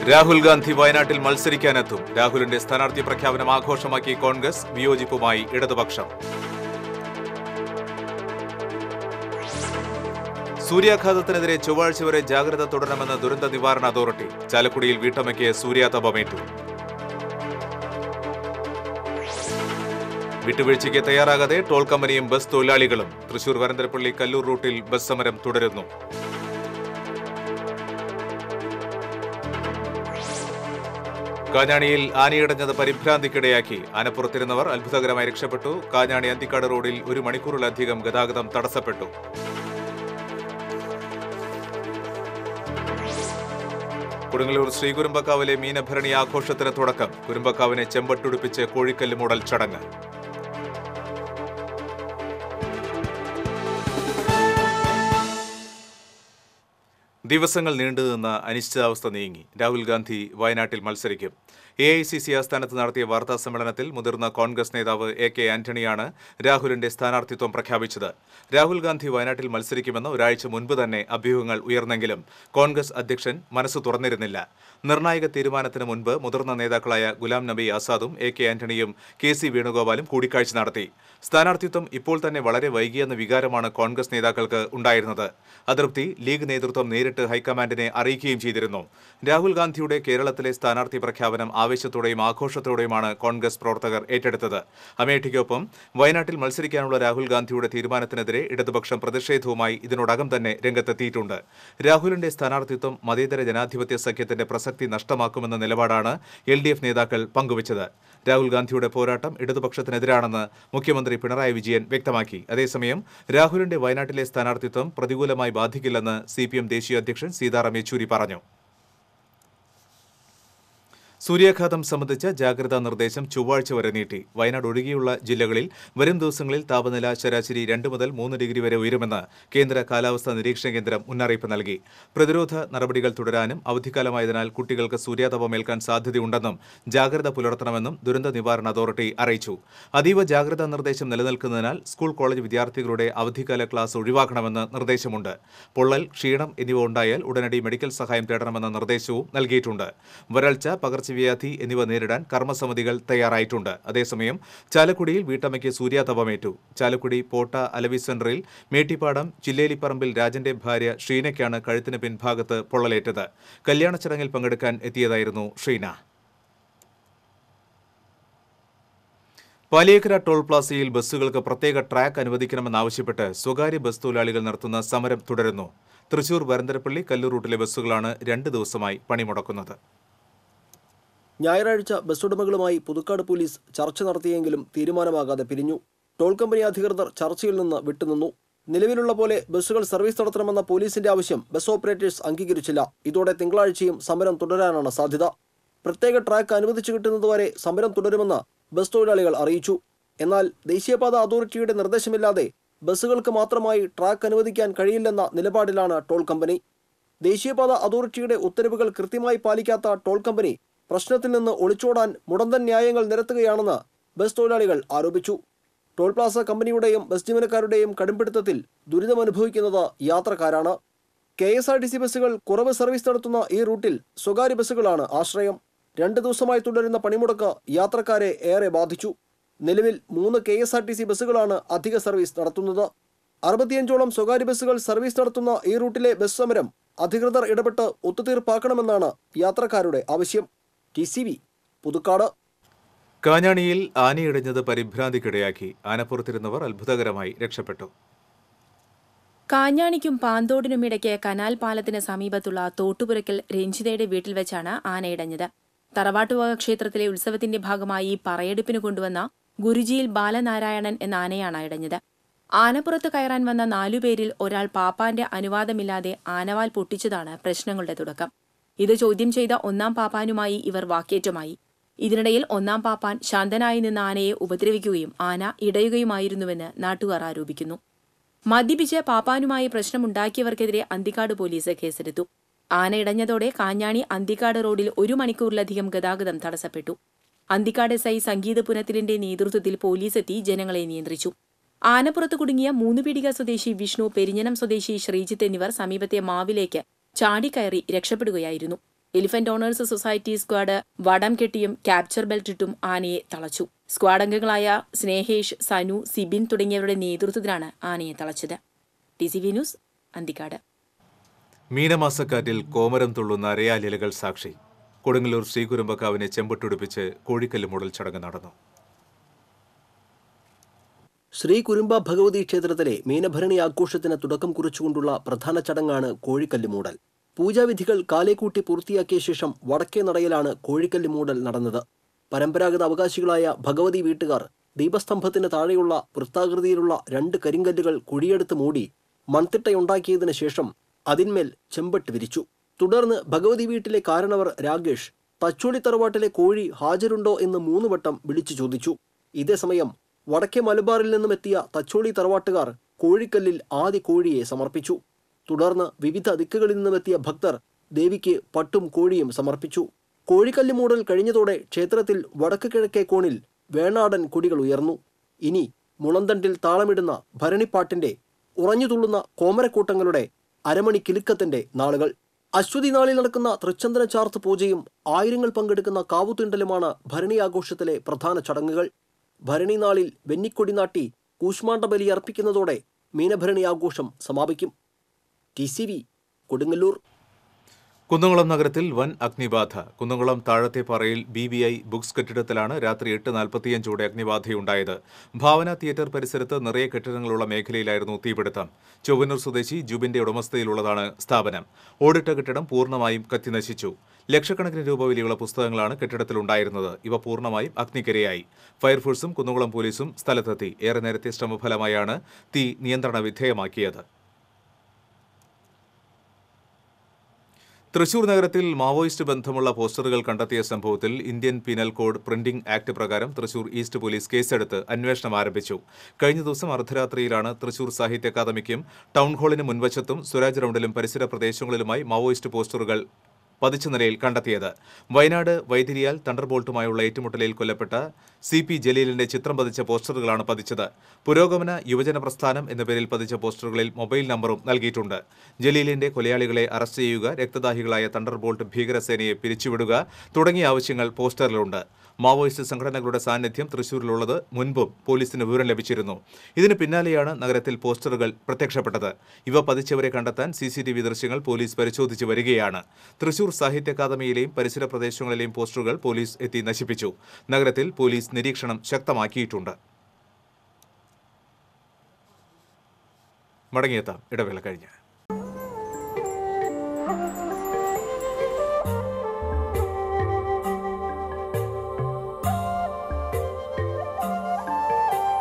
രാഹുൽ ഗാന്ധി വയനാട്ടിൽ മത്സരിക്കാനെത്തും. രാഹുലിന്റെ സ്ഥാനാർത്ഥി പ്രഖ്യാപനം ആഘോഷമാക്കി കോൺഗ്രസ്, വിയോജിപ്പുമായി ഇടതുപക്ഷം. സൂര്യാഘാതത്തിനെതിരെ ചൊവ്വാഴ്ച വരെ ജാഗ്രത തുടരണമെന്ന് ദുരന്ത നിവാരണ അതോറിറ്റി. ചാലക്കുടിയിൽ വീട്ടമ്മയ്ക്ക് സൂര്യാതപമേറ്റു. വിട്ടുവീഴ്ചയ്ക്ക് തയ്യാറാകാതെ ടോൾ കമ്പനിയും ബസ് തൊഴിലാളികളും. തൃശൂർ വരന്തരപ്പള്ളി കല്ലൂർ റൂട്ടിൽ ബസ് സമരം തുടരുന്നു. കാഞ്ഞാണിയിൽ ആനയിടഞ്ഞത് പരിഭ്രാന്തിക്കിടയാക്കി. ആനപ്പുറത്തിരുന്നവർ അത്ഭുതകരമായി രക്ഷപ്പെട്ടു. കാഞ്ഞാണി അന്തിക്കാട് റോഡിൽ 1 മണിക്കൂറിലധികം ഗതാഗതം തടസ്സപ്പെട്ടു. കൊടുങ്ങല്ലൂർ ശ്രീകുരുമ്പക്കാവിലെ മീനഭരണി ആഘോഷത്തിന് തുടക്കം. കുരുമ്പക്കാവിനെ ചെമ്പട്ടുടുപ്പിച്ച് കോഴിക്കല്ല് മൂടൽ ചടങ്ങ്. ദിവസങ്ങൾ നീണ്ടുനിന്ന അനിശ്ചിതാവസ്ഥ നീങ്ങി. രാഹുൽ ഗാന്ധി വയനാട്ടിൽ മത്സരിക്കും. AICC ആസ്ഥാനത്ത് നടത്തിയ വാർത്താ സമ്മേളനത്തിൽ മുതിർന്ന കോൺഗ്രസ് നേതാവ് AK ആന്റണിയാണ് രാഹുലിന്റെ സ്ഥാനാർത്ഥിത്വം പ്രഖ്യാപിച്ചത്. രാഹുൽ ഗാന്ധി വയനാട്ടിൽ മത്സരിക്കുമെന്ന് ഒരാഴ്ച മുൻപ് തന്നെ അഭ്യൂഹങ്ങൾ ഉയർന്നെങ്കിലും കോൺഗ്രസ് അധ്യക്ഷൻ മനസ്സ് തുറന്നിരുന്നില്ല. നിർണായക തീരുമാനത്തിന് മുൻപ് മുതിർന്ന നേതാക്കളായ ഗുലാം നബി ആസാദും AK ആന്റണിയും KC വേണുഗോപാലും കൂടിക്കാഴ്ച നടത്തി. സ്ഥാനാർത്ഥിത്വം ഇപ്പോൾ തന്നെ വളരെ വൈകിയെന്ന വികാരമാണ് കോൺഗ്രസ് നേതാക്കൾക്ക് ഉണ്ടായിരുന്നത്. അതൃപ്തി ലീഗ് നേതൃത്വം നേരിട്ട് ഹൈക്കമാൻഡിനെ അറിയിക്കുകയും ചെയ്തിരുന്നു. രാഹുൽ ഗാന്ധിയുടെ കേരളത്തിലെ സ്ഥാനാർത്ഥി പ്രഖ്യാപനം ആവേശത്തോടെയും ആഘോഷത്തോടെയുമാണ് കോൺഗ്രസ് പ്രവർത്തകർ ഏറ്റെടുത്തത്. അമേഠിക്കൊപ്പം വയനാട്ടിൽ മത്സരിക്കാനുള്ള രാഹുൽ ഗാന്ധിയുടെ തീരുമാനത്തിനെതിരെ ഇടതുപക്ഷം പ്രതിഷേധവുമായി ഇതിനോടകം തന്നെ രംഗത്തെത്തിയിട്ടുണ്ട്. രാഹുലിന്റെ സ്ഥാനാർത്ഥിത്വം മതേതര ജനാധിപത്യ സഖ്യത്തിന്റെ പ്രസക്തി നഷ്ടമാക്കുമെന്ന നിലപാടാണ് LDF നേതാക്കൾ പങ്കുവച്ചത്. രാഹുൽ ഗാന്ധിയുടെ പോരാട്ടം ഇടതുപക്ഷത്തിനെതിരാണെന്ന് മുഖ്യമന്ത്രി പിണറായി വിജയൻ വ്യക്തമാക്കി. അതേസമയം രാഹുലിന്റെ വയനാട്ടിലെ സ്ഥാനാർത്ഥിത്വം പ്രതികൂലമായി ബാധിക്കില്ലെന്ന് CPM ദേശീയ അധ്യക്ഷൻ സീതാറാം യെച്ചൂരി പറഞ്ഞു. സൂര്യാഘാതം സംബന്ധിച്ച ജാഗ്രതാ നിർദ്ദേശം ചൊവ്വാഴ്ച വരെ നീട്ടി. വയനാട് ഒഴികെയുള്ള ജില്ലകളിൽ വരും ദിവസങ്ങളിൽ താപനില ശരാശരി 2 മുതൽ 3 ഡിഗ്രി വരെ ഉയരുമെന്ന് കേന്ദ്ര കാലാവസ്ഥാ നിരീക്ഷണ കേന്ദ്രം മുന്നറിയിപ്പ് നൽകി. പ്രതിരോധ നടപടികൾ തുടരാനും അവധിക്കാലമായതിനാൽ കുട്ടികൾക്ക് സൂര്യാതപമേൽക്കാൻ സാധ്യതയുണ്ടെന്നും ജാഗ്രത പുലർത്തണമെന്നും ദുരന്ത നിവാരണ അതോറിറ്റി അറിയിച്ചു. അതീവ ജാഗ്രതാ നിർദ്ദേശം നിലനിൽക്കുന്നതിനാൽ സ്കൂൾ കോളേജ് വിദ്യാർത്ഥികളുടെ അവധിക്കാല ക്ലാസ് ഒഴിവാക്കണമെന്ന് നിർദ്ദേശമുണ്ട്. പൊള്ളൽ, ക്ഷീണം എന്നിവ ഉണ്ടായാൽ ഉടനടി മെഡിക്കൽ സഹായം തേടണമെന്ന നിർദ്ദേശവും നൽകിയിട്ടുണ്ട്. വരൾച്ച, പകർച്ചവ്യാധി എന്നിവ നേരിടാൻ കർമ്മസമിതികൾ തയ്യാറായിട്ടുണ്ട്. അതേസമയം ചാലക്കുടിയിൽ വീട്ടമ്മയ്ക്ക് സൂര്യാതപമേറ്റു. ചാലക്കുടി പോട്ട അലവി സെന്ററിൽ മേട്ടിപ്പാടം ചില്ലേലിപ്പറമ്പിൽ രാജന്റെ ഭാര്യ ഷീനയ്ക്കാണ് കഴുത്തിന് പിൻഭാഗത്ത് പൊള്ളലേറ്റത്. കല്യാണ ചടങ്ങിൽ പങ്കെടുക്കാൻ എത്തിയതായിരുന്നു ഷീന. പാലിയേക്കര ടോൾ പ്ലാസയിൽ ബസ്സുകൾക്ക് പ്രത്യേക ട്രാക്ക് അനുവദിക്കണമെന്നാവശ്യപ്പെട്ട് സ്വകാര്യ ബസ് തൊഴിലാളികൾ നടത്തുന്ന സമരം തുടരുന്നു. തൃശൂർ വരന്തരപ്പള്ളി കല്ലൂർ റൂട്ടിലെ ബസ്സുകളാണ് 2 ദിവസമായി പണിമുടക്കുന്നത്. ഞായറാഴ്ച ബസ് ഉടമകളുമായി പുതുക്കാട് പോലീസ് ചർച്ച നടത്തിയെങ്കിലും തീരുമാനമാകാതെ പിരിഞ്ഞു. ടോൾ കമ്പനി അധികൃതർ ചർച്ചയിൽ നിന്ന് വിട്ടുനിന്നു. നിലവിലുള്ള പോലെ ബസ്സുകൾ സർവീസ് നടത്തണമെന്ന പോലീസിന്റെ ആവശ്യം ബസ് ഓപ്പറേറ്റേഴ്സ് അംഗീകരിച്ചില്ല. ഇതോടെ തിങ്കളാഴ്ചയും സമരം തുടരാനാണ് സാധ്യത. പ്രത്യേക ട്രാക്ക് അനുവദിച്ചു കിട്ടുന്നതുവരെ സമരം തുടരുമെന്ന് ബസ് തൊഴിലാളികൾ അറിയിച്ചു. എന്നാൽ ദേശീയപാത അതോറിറ്റിയുടെ നിർദ്ദേശമില്ലാതെ ബസ്സുകൾക്ക് മാത്രമായി ട്രാക്ക് അനുവദിക്കാൻ കഴിയില്ലെന്ന നിലപാടിലാണ് ടോൾ കമ്പനി. ദേശീയപാത അതോറിറ്റിയുടെ ഉത്തരവുകൾ കൃത്യമായി പാലിക്കാത്ത ടോൾ കമ്പനി പ്രശ്നത്തിൽ നിന്ന് ഒളിച്ചോടാൻ മുടന്തൻ ന്യായങ്ങൾ നിരത്തുകയാണെന്ന് ബസ് തൊഴിലാളികൾ ആരോപിച്ചു. ടോൾ പ്ലാസ കമ്പനിയുടെയും ബസ് ജീവനക്കാരുടെയും കടുംപിടുത്തത്തിൽ ദുരിതമനുഭവിക്കുന്നത് യാത്രക്കാരാണ്. KSRTC ബസ്സുകൾ കുറവ് സർവീസ് നടത്തുന്ന ഈ റൂട്ടിൽ സ്വകാര്യ ബസ്സുകളാണ് ആശ്രയം. 2 ദിവസമായി തുടരുന്ന പണിമുടക്ക് യാത്രക്കാരെ ഏറെ ബാധിച്ചു. നിലവിൽ 3 KSRTC ബസ്സുകളാണ് അധിക സർവീസ് നടത്തുന്നത്. 65ഓളം സ്വകാര്യ ബസ്സുകൾ സർവീസ് നടത്തുന്ന ഈ റൂട്ടിലെ ബസ് സമരം അധികൃതർ ഇടപെട്ട് ഒത്തുതീർപ്പാക്കണമെന്നാണ് യാത്രക്കാരുടെ ആവശ്യം. TCV പുതുക്കാട്. കാഞ്ഞാണിയിൽ ആനയിടഞ്ഞത് പരിഭ്രാന്തിക്കിടയാക്കി. ആനപ്പുറത്തിരുന്നവർ അത്ഭുതകരമായി രക്ഷപ്പെട്ടു. കാഞ്ഞാണിക്കും പാന്തോടിനുമിടയ്ക്ക് കനാൽ പാലത്തിന് സമീപത്തുള്ള തോട്ടുപുരയ്ക്കൽ രഞ്ജിതയുടെ വീട്ടിൽ വെച്ചാണ് ആനയിടഞ്ഞത്. തറവാട്ടുവക ക്ഷേത്രത്തിലെ ഉത്സവത്തിന്റെ ഭാഗമായി പറയെടുപ്പിന് കൊണ്ടുവന്ന ഗുരുജിയിൽ ബാലനാരായണൻ എന്ന ആനയാണ് ഇടഞ്ഞത്. ആനപ്പുറത്ത് കയറാൻ വന്ന 4 പേരിൽ ഒരാൾ പാപ്പാന്റെ അനുവാദമില്ലാതെ ആനവാൽ പൊട്ടിച്ചതാണ് പ്രശ്നങ്ങളുടെ തുടക്കം. ഇത് ചോദ്യം ചെയ്ത 1-ാം പാപ്പാനുമായി ഇവർ വാക്കേറ്റമായി. ഇതിനിടയിൽ 1-ാം പാപ്പാൻ ശാന്തനായി നിന്ന ആനയെ ഉപദ്രവിക്കുകയും ആന ഇടയുകയുമായിരുന്നുവെന്ന് നാട്ടുകാർ ആരോപിക്കുന്നു. മദ്യപിച്ച് പാപ്പാനുമായി പ്രശ്നമുണ്ടാക്കിയവർക്കെതിരെ അന്തിക്കാട് പോലീസ് കേസെടുത്തു. ആന ഇടഞ്ഞതോടെ കാഞ്ഞാണി അന്തിക്കാട് റോഡിൽ 1 മണിക്കൂറിലധികം ഗതാഗതം തടസ്സപ്പെട്ടു. അന്തിക്കാട് SI സംഗീത പുനത്തിലിന്റെ നേതൃത്വത്തിൽ പോലീസെത്തി ജനങ്ങളെ നിയന്ത്രിച്ചു. ആനപ്പുറത്ത് കുടുങ്ങിയ 3 പീടിക സ്വദേശി വിഷ്ണു, പെരിഞ്ഞനം സ്വദേശി ശ്രീജിത്ത് എന്നിവർ സമീപത്തെ മാവിലേക്ക് ചാടിക്കയറി രക്ഷപ്പെടുകയായിരുന്നു. എലിഫന്റ് ഓണേഴ്സ് സൊസൈറ്റി സ്ക്വാഡ് വടം കെട്ടിയും ക്യാപ്ചർ ബെൽറ്റിട്ടും ആനയെ തളച്ചു. സ്ക്വാഡ് അംഗങ്ങളായ സ്നേഹേഷ്, സനു, സിബിൻ തുടങ്ങിയവരുടെ നേതൃത്വത്തിലാണ് ആനയെ തളച്ചത്. TCV news, Anthikad. മീനമാസക്കാറ്റിൽ കോമരം തുള്ളുന്ന അരയാലിലകൾ സാക്ഷി. കൊടുങ്ങല്ലൂർ ശ്രീകുരുമ്പക്കാവിനെ ചെമ്പട്ടുടുപ്പിച്ച് കോഴിക്കല്ല് മൂടൽ ചടങ്ങ് നടന്നു. ശ്രീ കുരുമ്പ ഭഗവതി ക്ഷേത്രത്തിലെ മീനഭരണി ആഘോഷത്തിന് തുടക്കം കുറിച്ചുകൊണ്ടുള്ള പ്രധാന ചടങ്ങാണ് കോഴിക്കല്ല് മൂടൽ. പൂജാവിധികൾ കാലേക്കൂട്ടി പൂർത്തിയാക്കിയ ശേഷം വടക്കേ നടയിലാണ് കോഴിക്കല്ല് മൂടൽ നടന്നത്. പരമ്പരാഗത അവകാശികളായ ഭഗവതി വീട്ടുകാർ ദീപസ്തംഭത്തിന് താഴെയുള്ള വൃത്താകൃതിയിലുള്ള 2 കരിങ്കല്ലുകൾ കുഴിയെടുത്ത് മൂടി മൺതിട്ടയുണ്ടാക്കിയതിനു ശേഷം അതിന്മേൽ ചെമ്പട്ട് വിരിച്ചു. തുടർന്ന് ഭഗവതി വീട്ടിലെ കാരണവർ രാഗേഷ് തച്ചോളി തറവാട്ടിലെ കോഴി ഹാജരുണ്ടോ എന്ന് 3 വട്ടം വിളിച്ചു ചോദിച്ചു. ഇതേസമയം വടക്കേ മലബാറിൽ നിന്നും എത്തിയ തച്ചോളി തറവാട്ടുകാർ കോഴിക്കല്ലിൽ ആദ്യ കോഴിയെ സമർപ്പിച്ചു. തുടർന്ന് വിവിധ ദിക്കുകളിൽ നിന്നുമെത്തിയ ഭക്തർ ദേവിക്ക് പട്ടും കോഴിയും സമർപ്പിച്ചു. കോഴിക്കല്ല് മൂടൽ കഴിഞ്ഞതോടെ ക്ഷേത്രത്തിൽ വടക്ക് കിഴക്കേ കോണിൽ വേണാടൻ കൊടികൾ ഉയർന്നു. ഇനി മുളന്തണ്ടിൽ താളമിടുന്ന ഭരണിപ്പാട്ടിന്റെ, ഉറഞ്ഞുതുള്ളുന്ന കോമരക്കൂട്ടങ്ങളുടെ, അരമണി കിലുക്കത്തിന്റെ നാളുകൾ. അശ്വതി നാളിൽ നടക്കുന്ന തൃച്ചന്ദന ചാർത്ത് പൂജയും ആയിരങ്ങൾ പങ്കെടുക്കുന്ന കാവുതീണ്ടലുമാണ് ഭരണി ആഘോഷത്തിലെ പ്രധാന ചടങ്ങുകൾ. ഭരണി നാളിൽ വെന്നിക്കൊടി നാട്ടി കൂശ്മാണ്ഡ ബലി അർപ്പിക്കുന്നതോടെ മീനഭരണി ആഘോഷം സമാപിക്കും. TCV, കൊടുങ്ങല്ലൂർ. കുന്നംകുളം നഗരത്തിൽ വൻ അഗ്നിബാധ. കുന്നംകുളം താഴത്തേപ്പാറയിൽ BBI ബുക്സ് കെട്ടിടത്തിലാണ് രാത്രി 8:45 അഗ്നിബാധയുണ്ടായത്. ഭാവന തിയേറ്റർ പരിസരത്ത് നിറയെ കെട്ടിടങ്ങളുള്ള മേഖലയിലായിരുന്നു തീപിടുത്തം. ചൊവ്വന്നൂർ സ്വദേശി ജുബിന്റെ ഉടമസ്ഥതയിലുള്ളതാണ് സ്ഥാപനം. ഓടിട്ട കെട്ടിടം പൂർണ്ണമായും കത്തിനശിച്ചു. ലക്ഷക്കണക്കിന് രൂപ വിലയുള്ള പുസ്തകങ്ങളാണ് കെട്ടിടത്തിലുണ്ടായിരുന്നത്. ഇവ പൂർണ്ണമായും അഗ്നിക്കിരയായി. ഫയർഫോഴ്സും കുന്നംകുളം പോലീസും സ്ഥലത്തെത്തി. ഏറെ നേരത്തെ ശ്രമഫലമായാണ് തീ നിയന്ത്രണ വിധേയമാക്കിയത്. തൃശൂർ നഗരത്തിൽ മാവോയിസ്റ്റ് ബന്ധമുള്ള പോസ്റ്ററുകൾ കണ്ടെത്തിയ സംഭവത്തിൽ Indian penal code printing act പ്രകാരം തൃശൂർ ഈസ്റ്റ് പോലീസ് കേസെടുത്ത് അന്വേഷണം ആരംഭിച്ചു. കഴിഞ്ഞ ദിവസം അർദ്ധരാത്രിയിലാണ് തൃശൂർ സാഹിത്യ അക്കാദമിക്കും ടൗൺഹാളിന് മുൻവശത്തും സ്വരാജ് റൌണ്ടിലും പരിസര പ്രദേശങ്ങളിലുമായി മാവോയിസ്റ്റ് പോസ്റ്ററുകൾ പതിച്ച നിലയിൽ കണ്ടെത്തിയത്. വയനാട് വൈതിരിയാൽ തണ്ടർബോൾട്ടുമായുള്ള ഏറ്റുമുട്ടലിൽ കൊല്ലപ്പെട്ട CP ജലീലിന്റെ ചിത്രം പതിച്ച പോസ്റ്ററുകളാണ് പതിച്ചത്. പുരോഗമന യുവജന പ്രസ്ഥാനം എന്ന പേരിൽ പതിച്ച പോസ്റ്ററുകളിൽ മൊബൈൽ നമ്പറും നൽകിയിട്ടുണ്ട്. ജലീലിന്റെ കൊലയാളികളെ അറസ്റ്റ് ചെയ്യുക, രക്തദാഹികളായ തണ്ടർബോൾട്ട് ഭീകരസേനയെ പിരിച്ചുവിടുക തുടങ്ങിയ ആവശ്യങ്ങൾ പോസ്റ്ററിലുണ്ട്. മാവോയിസ്റ്റ് സംഘടനകളുടെ സാന്നിധ്യം തൃശൂരിലുള്ളത് മുൻപും പോലീസിന് വിവരം ലഭിച്ചിരുന്നു. ഇതിന് പിന്നാലെയാണ് നഗരത്തിൽ പോസ്റ്ററുകൾ പ്രത്യക്ഷപ്പെട്ടത്. ഇവ പതിച്ചവരെ കണ്ടെത്താൻ CCTV ദൃശ്യങ്ങൾ പോലീസ് പരിശോധിച്ചു വരികയാണ്. തൃശൂർ സാഹിത്യ അക്കാദമിയിലെയും പരിസര പ്രദേശങ്ങളിലെയും പോസ്റ്ററുകൾ പോലീസ് എത്തി നശിപ്പിച്ചു. നഗരത്തിൽ പോലീസ് നിരീക്ഷണം ശക്തമാക്കിയിട്ടുണ്ട്. മടങ്ങിയെത്താം ഇടവേള കഴിഞ്ഞ്.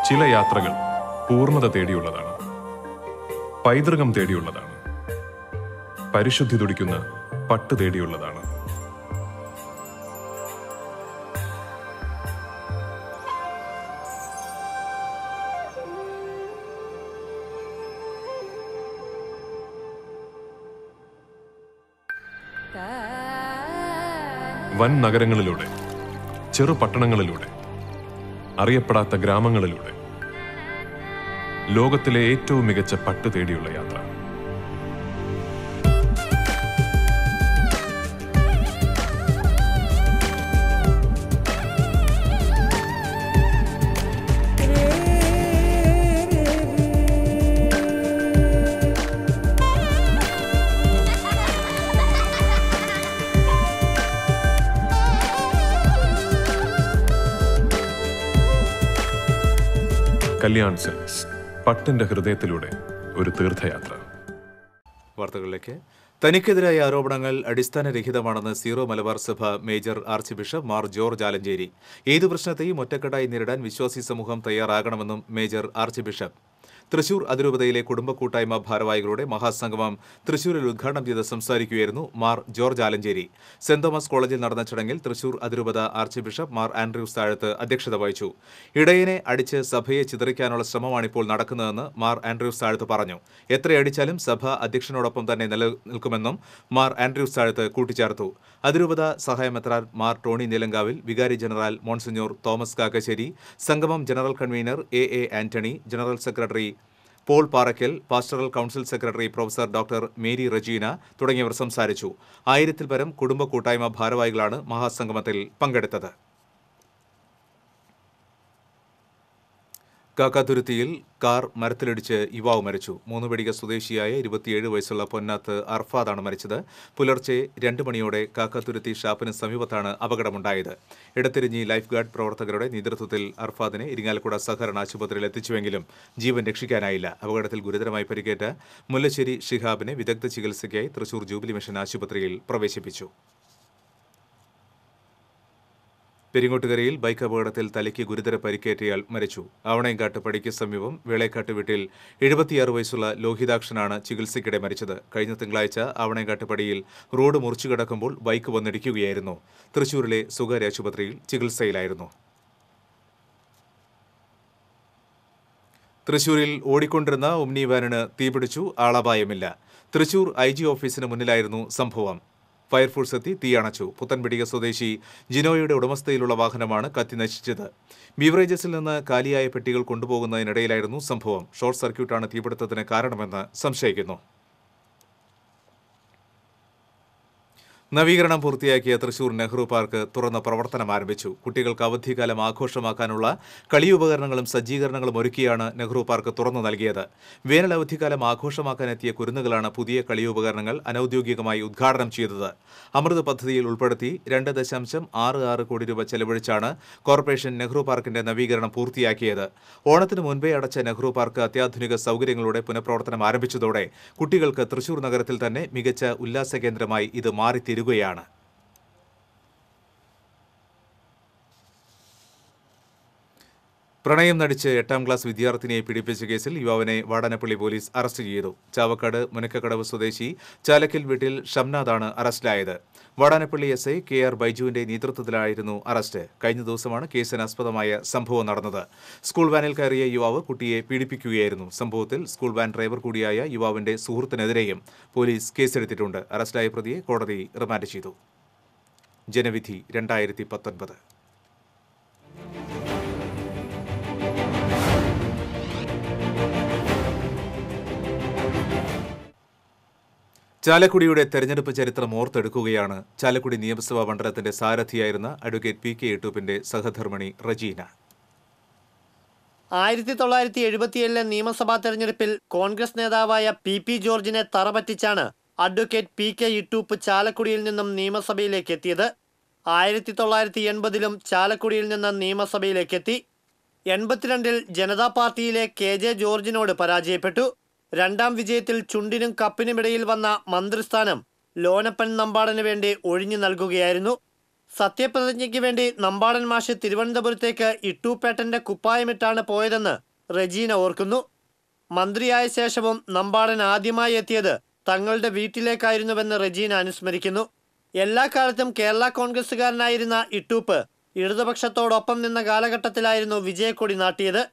ചില യാത്രകൾ പൂർണ്ണത തേടിയുള്ളതാണ്, പൈതൃകം തേടിയുള്ളതാണ്, പരിശുദ്ധി തുടിക്കുന്ന പട്ട് തേടിയുള്ളതാണ്. വൻ നഗരങ്ങളിലൂടെ, ചെറു പട്ടണങ്ങളിലൂടെ, അറിയപ്പെടാത്ത ഗ്രാമങ്ങളിലൂടെ ലോകത്തിലെ ഏറ്റവും മികച്ച പട്ട് തേടിയുള്ള യാത്ര. കല്യാൺ സിൽക്സ്, പട്ടിന്റെ ഹൃദയത്തിലൂടെ ഒരു തീർത്ഥയാത്ര. വാർത്തകളിലേക്ക്. തനിക്കെതിരായ ആരോപണങ്ങൾ അടിസ്ഥാനരഹിതമാണെന്ന് സീറോ മലബാർ സഭ major arch bishop Mar George Alencherry. ഏതു പ്രശ്നത്തെയും ഒറ്റക്കെട്ടായി നേരിടാൻ വിശ്വാസി സമൂഹം തയ്യാറാകണമെന്നും മേജർ ആർച്ച് ബിഷപ്പ്. തൃശൂർ അതിരൂപതയിലെ കുടുംബ കൂട്ടായ്മ ഭാരവാഹികളുടെ മഹാസംഗമം തൃശൂരിൽ ഉദ്ഘാടനം ചെയ്ത് സംസാരിക്കുകയായിരുന്നു Mar George Alencherry. Saint Thomas കോളേജിൽ നടന്ന ചടങ്ങിൽ തൃശൂർ അതിരൂപത ആർച്ച് ബിഷപ്പ് മാർ ആൻഡ്രൂസ് താഴത്ത് അധ്യക്ഷത വഹിച്ചു. ഇടയനെ അടിച്ച് സഭയെ ചിതറിക്കാനുള്ള ശ്രമമാണിപ്പോൾ നടക്കുന്നതെന്ന് മാർ ആൻഡ്രൂസ് താഴത്ത് പറഞ്ഞു. എത്രയടിച്ചാലും സഭ അധ്യക്ഷനോടൊപ്പം തന്നെ നിലനിൽക്കുമെന്നും മാർ ആൻഡ്രൂസ് താഴത്ത് കൂട്ടിച്ചേർത്തു. അതിരൂപത സഹായമെത്രാൻ മാർ ടോണി നിലങ്കാവിൽ, വികാരി ജനറൽ മോൺസിഞ്ഞോർ തോമസ് കാക്കശ്ശേരി, സംഗമം general convener A. Antony, general secretary Paul Parackal, pastoral council secretary professor doctor Mary Regina തുടങ്ങിയവർ സംസാരിച്ചു. 1000-ൽ പരം കുടുംബ കൂട്ടായ്മ ഭാരവാഹികളാണ് മഹാസംഗമത്തിൽ പങ്കെടുത്തത്. കാക്കാതുരുത്തിയിൽ കാർ മരത്തിലിടിച്ച് യുവാവ് മരിച്ചു. മൂന്നുപെടിക സ്വദേശിയായ 27 വയസ്സുള്ള പൊന്നാത്ത് അർഫാദാണ് മരിച്ചത്. പുലർച്ചെ 2 മണിയോടെ കാക്കാതുരുത്തി ഷാപ്പിന് സമീപത്താണ് അപകടമുണ്ടായത്. ഇടത്തിരിഞ്ഞി ലൈഫ് ഗാർഡ് പ്രവർത്തകരുടെ നേതൃത്വത്തിൽ അർഫാദിനെ ഇരിങ്ങാലക്കുട സഹകരണ ആശുപത്രിയിൽ എത്തിച്ചുവെങ്കിലും ജീവൻ രക്ഷിക്കാനായില്ല. അപകടത്തിൽ ഗുരുതരമായി പരിക്കേറ്റ മുല്ലശ്ശേരി ഷിഹാബിനെ വിദഗ്ധ ചികിത്സയ്ക്കായി തൃശൂർ ജൂബിലി മിഷൻ ആശുപത്രിയിൽ പ്രവേശിപ്പിച്ചു. പെരിങ്ങോട്ടുകരയിൽ ബൈക്ക് അപകടത്തിൽ തലയ്ക്ക് ഗുരുതര പരിക്കേറ്റയാൾ മരിച്ചു. ആവണയങ്കാട്ട് പടിക്ക് സമീപം വേളേക്കാട്ട് വീട്ടിൽ 76 വയസ്സുള്ള ലോഹിതാക്ഷനാണ് ചികിത്സയ്ക്കിടെ മരിച്ചത്. കഴിഞ്ഞ തിങ്കളാഴ്ച ആവണയങ്കാട്ട് പടിയിൽ റോഡ് മുറിച്ചു കിടക്കുമ്പോൾ ബൈക്ക് വന്നിടിക്കുകയായിരുന്നു. തൃശൂരിലെ സ്വകാര്യ ആശുപത്രിയിൽ ചികിത്സയിലായിരുന്നു. തൃശൂരിൽ ഓടിക്കൊണ്ടിരുന്ന ഒമ്നി വാനിന് തീപിടിച്ചു. ആളപായമില്ല. തൃശൂർ IG ഓഫീസിന് മുന്നിലായിരുന്നു സംഭവം. ഫയർഫോഴ്സ് എത്തി തീയണച്ചു. പുത്തൻപിടിക സ്വദേശി ജിനോയുടെ ഉടമസ്ഥയിലുള്ള വാഹനമാണ് കത്തി നശിച്ചത്. ബീവറേജസിൽ നിന്ന് കാലിയായ പെട്ടികൾ കൊണ്ടുപോകുന്നതിനിടയിലായിരുന്നു സംഭവം. ഷോർട്ട് സർക്യൂട്ടാണ് തീപിടുത്തത്തിന് കാരണമെന്ന് സംശയിക്കുന്നു. നവീകരണം പൂർത്തിയാക്കിയ തൃശൂർ നെഹ്റു പാർക്ക് തുറന്ന് പ്രവർത്തനം ആരംഭിച്ചു. കുട്ടികൾക്ക് അവധിക്കാലം ആഘോഷമാക്കാനുള്ള കളിയുപകരണങ്ങളും സജ്ജീകരണങ്ങളും ഒരുക്കിയാണ് നെഹ്റു പാർക്ക് തുറന്നു നൽകിയത്. വേനൽ അവധിക്കാലം ആഘോഷമാക്കാനെത്തിയ കുരുന്നുകളാണ് പുതിയ കളിയുപകരണങ്ങൾ അനൌദ്യോഗികമായി ഉദ്ഘാടനം ചെയ്തത്. അമൃത് പദ്ധതിയിൽ ഉൾപ്പെടുത്തി 2.66 കോടി രൂപ ചെലവഴിച്ചാണ് കോർപ്പറേഷൻ നെഹ്റു പാർക്കിന്റെ നവീകരണം പൂർത്തിയാക്കിയത്. ഓണത്തിന് മുൻപേ അടച്ച നെഹ്റു പാർക്ക് അത്യാധുനിക സൗകര്യങ്ങളോടെ പുനഃപ്രവർത്തനം ആരംഭിച്ചതോടെ കുട്ടികൾക്ക് തൃശൂർ നഗരത്തിൽ തന്നെ മികച്ച ഉല്ലാസ കേന്ദ്രമായി ഇത് മാറിത്തീരുകയാണ്. പ്രണയം നടിച്ച് 8ാം ക്ലാസ് വിദ്യാർത്ഥിനിയെ പീഡിപ്പിച്ച കേസിൽ യുവാവിനെ വാടാനപ്പള്ളി പോലീസ് അറസ്റ്റ് ചെയ്തു. ചാവക്കാട് മുനക്കക്കടവ് സ്വദേശി ചാലക്കൽ വീട്ടിൽ ഷംനാദാണ് അറസ്റ്റിലായത്. വാടാനപ്പള്ളി SI KR ബൈജുവിന്റെ നേതൃത്വത്തിലായിരുന്നു അറസ്റ്റ്. കഴിഞ്ഞ ദിവസമാണ് കേസിനാസ്പദമായ സംഭവം നടന്നത്. സ്കൂൾ വാനിൽ കയറിയ യുവാവ് കുട്ടിയെ പീഡിപ്പിക്കുകയായിരുന്നു. സംഭവത്തിൽ സ്കൂൾ വാൻ ഡ്രൈവർ കൂടിയായ യുവാവിന്റെ സുഹൃത്തിനെതിരെയും പോലീസ് കേസെടുത്തിട്ടുണ്ട്. അറസ്റ്റിലായ പ്രതിയെ കോടതി റിമാൻഡ് ചെയ്തു. ജനവിധി 2019. ചാലക്കുടിയുടെ തെരഞ്ഞെടുപ്പ് ചരിത്രം ഓർത്തെടുക്കുകയാണ് ചാലക്കുടി നിയമസഭാ മണ്ഡലത്തിന്റെ സാരഥിയായിരുന്ന അഡ്വക്കേറ്റ് PK യൂട്യൂബിന്റെ സഹധർമ്മിണി റജീന. 1977 നിയമസഭാ തെരഞ്ഞെടുപ്പിൽ കോൺഗ്രസ് നേതാവായ PP ജോർജിനെ തറപറ്റിച്ചാണ് അഡ്വക്കേറ്റ് PK യൂട്യൂബ് ചാലക്കുടിയിൽ നിന്നും നിയമസഭയിലേക്ക് എത്തിയത്. 1980 ചാലക്കുടിയിൽ നിന്ന് നിയമസഭയിലേക്കെത്തി. 82 ജനതാ പാർട്ടിയിലെ KJ ജോർജിനോട് പരാജയപ്പെട്ടു. രണ്ടാം വിജയത്തിൽ ചുണ്ടിനും കപ്പിനുമിടയിൽ വന്ന മന്ത്രിസ്ഥാനം ലോനപ്പൻ നമ്പാടന് വേണ്ടി ഒഴിഞ്ഞു നൽകുകയായിരുന്നു. സത്യപ്രതിജ്ഞയ്ക്ക് വേണ്ടി നമ്പാടൻ മാഷ് തിരുവനന്തപുരത്തേക്ക് ഇട്ടൂപ്പേട്ടന്റെ കുപ്പായമിട്ടാണ് പോയതെന്ന് റജീന ഓർക്കുന്നു. മന്ത്രിയായ ശേഷവും നമ്പാടൻ ആദ്യമായി എത്തിയത് തങ്ങളുടെ വീട്ടിലേക്കായിരുന്നുവെന്ന് റജീന അനുസ്മരിക്കുന്നു. എല്ലാ കാലത്തും കേരള കോൺഗ്രസുകാരനായിരുന്ന ഇട്ടൂപ്പ് ഇടതുപക്ഷത്തോടൊപ്പം നിന്ന കാലഘട്ടത്തിലായിരുന്നു വിജയക്കൊടി നാട്ടിയത്.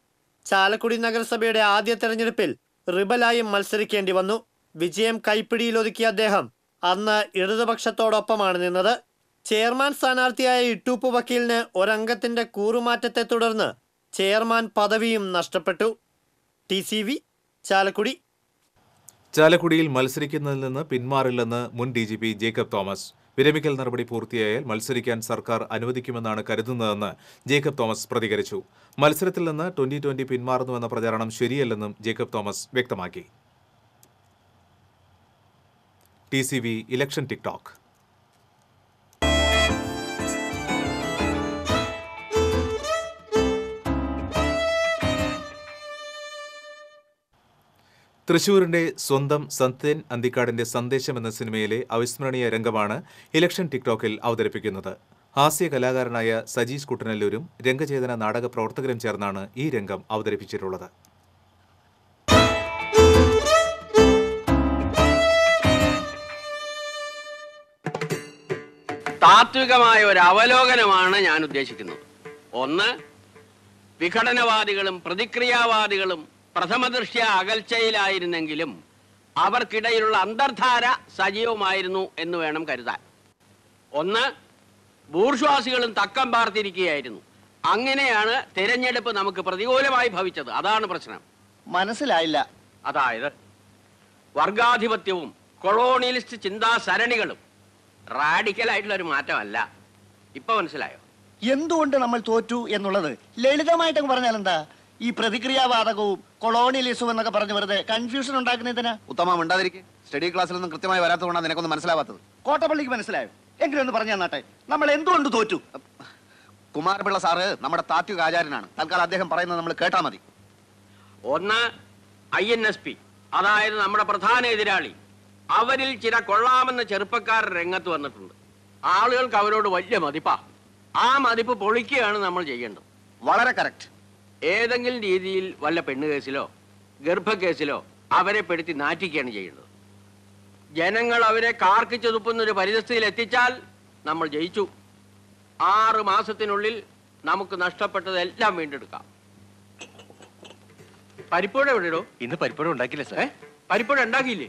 ചാലക്കുടി നഗരസഭയുടെ ആദ്യ തെരഞ്ഞെടുപ്പിൽ റിബലായും മത്സരിക്കേണ്ടി വന്നു. വിജയം കൈപ്പിടിയിലൊതുക്കിയ അദ്ദേഹം അന്ന് ഇടതുപക്ഷത്തോടൊപ്പമാണ് നിന്നത്. ചെയർമാൻ സ്ഥാനാർത്ഥിയായ ഇട്ടൂപ്പ് വക്കീലിന് ഒരംഗത്തിന്റെ കൂറുമാറ്റത്തെ തുടർന്ന് ചെയർമാൻ പദവിയും നഷ്ടപ്പെട്ടു. TCV ചാലക്കുടി. ചാലക്കുടിയിൽ മത്സരിക്കുന്നതിൽ നിന്ന് പിന്മാറില്ലെന്ന് മുൻ DGP ജേക്കബ് തോമസ്. വിരമിക്കൽ നടപടി പൂർത്തിയായാൽ മത്സരിക്കാൻ സർക്കാർ അനുവദിക്കുമെന്നാണ് കരുതുന്നതെന്ന് ജേക്കബ് തോമസ് പ്രതികരിച്ചു. മത്സരത്തിൽ നിന്ന് 2020 പിന്മാറുന്നുവെന്ന പ്രചാരണം ശരിയല്ലെന്നും ജേക്കബ് തോമസ് വ്യക്തമാക്കി. TCV election TikTok. തൃശൂരിന്റെ സ്വന്തം സത്യൻ അന്തിക്കാടിന്റെ സന്ദേശം എന്ന സിനിമയിലെ അവിസ്മരണീയ രംഗമാണ് ഇലക്ഷൻ ടിക്ടോക്കിൽ അവതരിപ്പിക്കുന്നത്. ഹാസ്യ കലാകാരനായ സജീഷ് കുട്ടനല്ലൂരും രംഗചേതന നാടക പ്രവർത്തകരും ചേർന്നാണ് ഈ രംഗം അവതരിപ്പിച്ചിട്ടുള്ളത്. താത്വികമായ ഒരു അവലോകനമാണ് ഞാൻ ഉദ്ദേശിക്കുന്നത്. ഒന്ന്, വിഘടനവാദികളും പ്രതിക്രിയാവാദികളും പ്രഥമദൃഷ്ട്യാ അകൽച്ചയിലായിരുന്നെങ്കിലും അവർക്കിടയിലുള്ള അന്തർധാര സജീവമായിരുന്നു എന്ന് വേണം കരുതാൻ. ഒന്ന്, ബൂർഷ്വാസികളും തക്കം പാർത്തിരിക്കുകയായിരുന്നു. അങ്ങനെയാണ് തിരഞ്ഞെടുപ്പ് നമുക്ക് പ്രതികൂലമായി ഭവിച്ചത്. അതാണ് പ്രശ്നം. മനസ്സിലായില്ല. അതായത് വർഗാധിപത്യവും കൊളോണിയലിസ്റ്റ് ചിന്താ സരണികളും റാഡിക്കലായിട്ടുള്ള ഒരു മാറ്റമല്ല. ഇപ്പൊ മനസ്സിലായോ? എന്തുകൊണ്ട് നമ്മൾ തോറ്റു എന്നുള്ളത് ലളിതമായിട്ട് പറഞ്ഞാൽ എന്താ? ഈ പ്രതിക്രിയാവാദകവും കൊളോണിയലിസവും എന്നൊക്കെ പറഞ്ഞു വെറുതെ കൺഫ്യൂഷൻ ഉണ്ടാക്കുന്നതിന്. ഉത്തമം ഉണ്ടാതിരിക്കും. സ്റ്റഡി ക്ലാസ്സിലൊന്നും കൃത്യമായി വരാത്തതുകൊണ്ടാണ് നിനക്കൊന്നും മനസ്സിലാവാത്തത്. കോട്ടപ്പള്ളിക്ക് മനസ്സിലായോ? എങ്കിലും ഒന്ന് പറഞ്ഞു തന്നാട്ടെ, നമ്മൾ എന്തുകൊണ്ട് തോറ്റു? കുമാരപിള്ള സാറ് നമ്മുടെ താത്വിക ആചാര്യനാണ്. തൽക്കാലം അദ്ദേഹം പറയുന്നത് നമ്മൾ കേട്ടാ മതി. ഒന്ന് INSP, അതായത് നമ്മുടെ പ്രധാന എതിരാളി. അവരിൽ ചില കൊള്ളാമെന്ന ചെറുപ്പക്കാർ രംഗത്ത് വന്നിട്ടുണ്ട്. ആളുകൾക്ക് അവരോട് വലിയ മതിപ്പാ. ആ മതിപ്പ് പൊളിക്കുകയാണ് നമ്മൾ ചെയ്യേണ്ടത്. വളരെ കറക്റ്റ്. ഏതെങ്കിലും രീതിയിൽ വല്ല പെണ്ണുകേസിലോ ഗർഭക്കേസിലോ അവരെ പെടുത്തി നാറ്റിക്കുകയാണ് ചെയ്യേണ്ടത്. ജനങ്ങൾ അവരെ കാർക്കിച്ചൊതുപ്പുന്ന ഒരു പരിതസ്ഥിതിയിൽ എത്തിച്ചാൽ നമ്മൾ ജയിച്ചു. 6 മാസത്തിനുള്ളിൽ നമുക്ക് നഷ്ടപ്പെട്ടതെല്ലാം വീണ്ടെടുക്കാം. പരിപ്പോട എവിടെയോ? ഇന്ന് പരിപ്പോട ഉണ്ടാക്കില്ല സാർ. പരിപ്പോട ഉണ്ടാക്കിയില്ലേ?